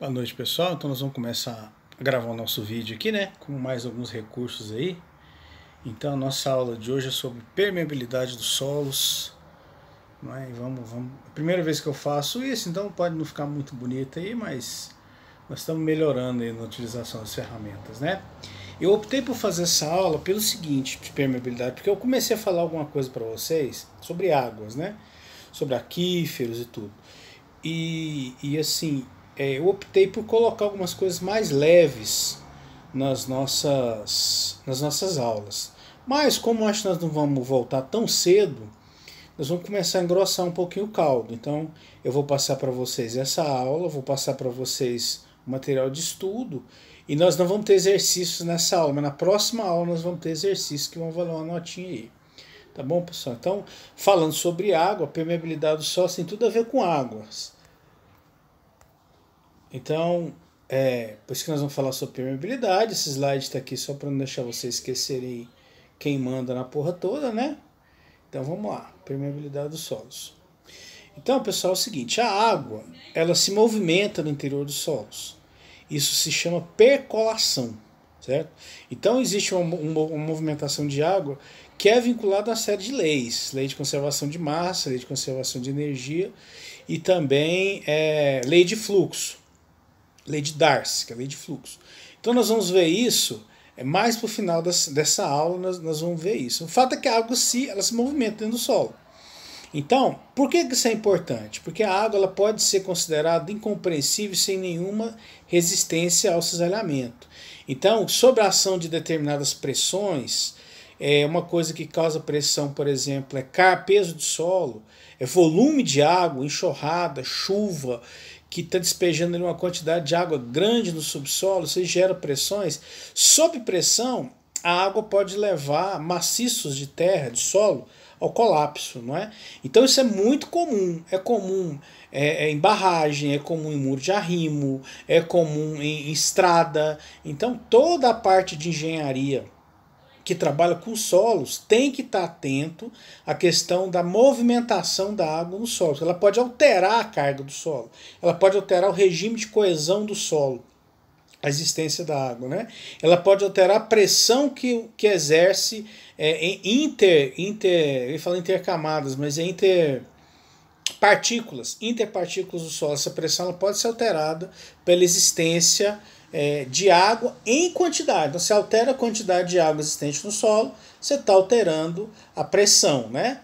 Boa noite, pessoal. Então nós vamos começar a gravar o nosso vídeo aqui, né? Com mais alguns recursos aí. Então a nossa aula de hoje é sobre permeabilidade dos solos. Não é? Vamos. É a primeira vez que eu faço isso, então pode não ficar muito bonito aí, mas nós estamos melhorando aí na utilização das ferramentas, né? Eu optei por fazer essa aula pelo seguinte, de permeabilidade, porque eu comecei a falar alguma coisa para vocês sobre águas, né? Sobre aquíferos e tudo. E assim, eu optei por colocar algumas coisas mais leves nas nossas aulas. Mas como acho que nós não vamos voltar tão cedo, nós vamos começar a engrossar um pouquinho o caldo. Então eu vou passar para vocês essa aula, vou passar para vocês o material de estudo, e nós não vamos ter exercícios nessa aula, mas na próxima aula nós vamos ter exercícios que vão valer uma notinha aí. Tá bom, pessoal? Então, falando sobre água, a permeabilidade do solo tem tudo a ver com águas. Então, por isso que nós vamos falar sobre permeabilidade. Esse slide está aqui só para não deixar vocês esquecerem quem manda na porra toda, né? Então vamos lá, permeabilidade dos solos. Então, pessoal, é o seguinte, a água, ela se movimenta no interior dos solos. Isso se chama percolação, certo? Então existe uma movimentação de água que é vinculada a uma série de leis. Lei de conservação de massa, lei de conservação de energia e também lei de fluxo. Lei de Darcy, que é a lei de fluxo. Então nós vamos ver isso, mais para o final dessa aula nós vamos ver isso. O fato é que a água ela se movimenta dentro do solo. Então, por que isso é importante? Porque a água ela pode ser considerada incompreensível sem nenhuma resistência ao cisalhamento. Então, sob a ação de determinadas pressões, uma coisa que causa pressão, por exemplo, é peso de solo, é volume de água, enxurrada, chuva, que está despejando ali uma quantidade de água grande no subsolo, isso gera pressões. Sob pressão, a água pode levar maciços de terra, de solo, ao colapso, não é? Então isso é muito comum. É comum em barragem, é comum em muro de arrimo, é comum em estrada. Então toda a parte de engenharia que trabalha com solos tem que estar atento à questão da movimentação da água no solo. Ela pode alterar a carga do solo, ela pode alterar o regime de coesão do solo, a existência da água, né? Ela pode alterar a pressão que exerce em eu ia falar intercamadas, mas interpartículas do solo. Essa pressão ela pode ser alterada pela existência de água em quantidade. Então, você altera a quantidade de água existente no solo, você está alterando a pressão, né?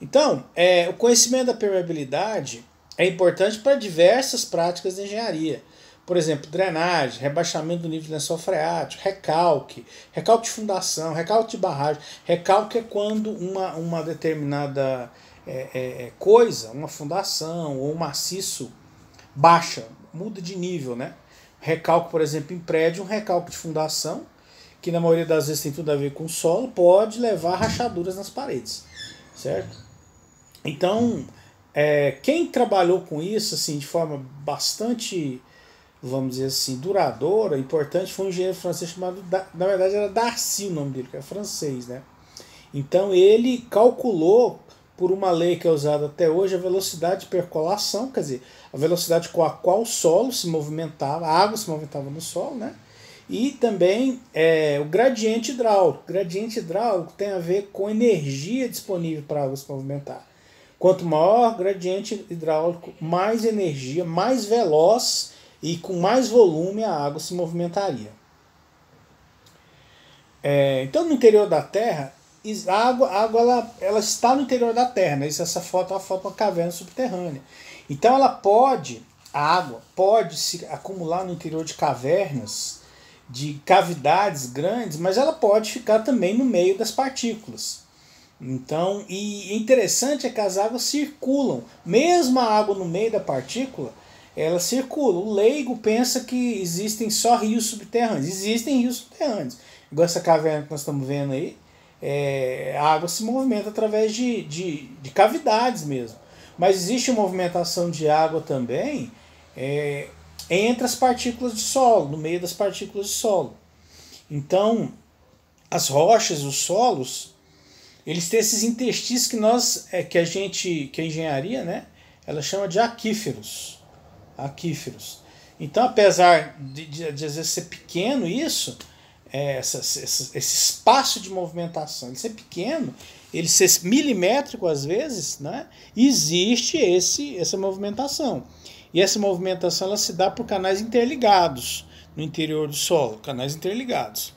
Então, o conhecimento da permeabilidade é importante para diversas práticas de engenharia. Por exemplo, drenagem, rebaixamento do nível de lençol freático, recalque de fundação, recalque de barragem. Recalque é quando uma determinada coisa, uma fundação ou um maciço baixa, muda de nível, né? Recalque, por exemplo, em prédio, um recalque de fundação, que na maioria das vezes tem tudo a ver com o solo, pode levar a rachaduras nas paredes, certo? Então, quem trabalhou com isso assim, de forma bastante, vamos dizer assim, duradoura, importante, foi um engenheiro francês chamado, na verdade era Darcy o nome dele, que é francês, né? Então ele calculou, por uma lei que é usada até hoje, a velocidade de percolação, quer dizer, a velocidade com a qual o solo se movimentava, a água se movimentava no solo, né? E também o gradiente hidráulico. O gradiente hidráulico tem a ver com energia disponível para a água se movimentar. Quanto maior o gradiente hidráulico, mais energia, mais veloz e com mais volume a água se movimentaria. Então, no interior da Terra, a água ela está no interior da Terra, né? Essa foto é uma foto de uma caverna subterrânea. Então a água pode se acumular no interior de cavernas, de cavidades grandes, mas ela pode ficar também no meio das partículas. Então, e interessante é que as águas circulam, mesmo a água no meio da partícula, ela circula. O leigo pensa que existem só rios subterrâneos. Existem rios subterrâneos. Igual essa caverna que nós estamos vendo aí, a água se movimenta através de cavidades mesmo. Mas existe uma movimentação de água também entre as partículas de solo, no meio das partículas de solo. Então, as rochas, os solos, eles têm esses interstícios que a engenharia, né, ela chama de aquíferos. Então, apesar de às vezes ser pequeno isso, esse espaço de movimentação, ele ser pequeno, ele ser milimétrico às vezes, né, existe essa movimentação. E essa movimentação ela se dá por canais interligados no interior do solo, canais interligados.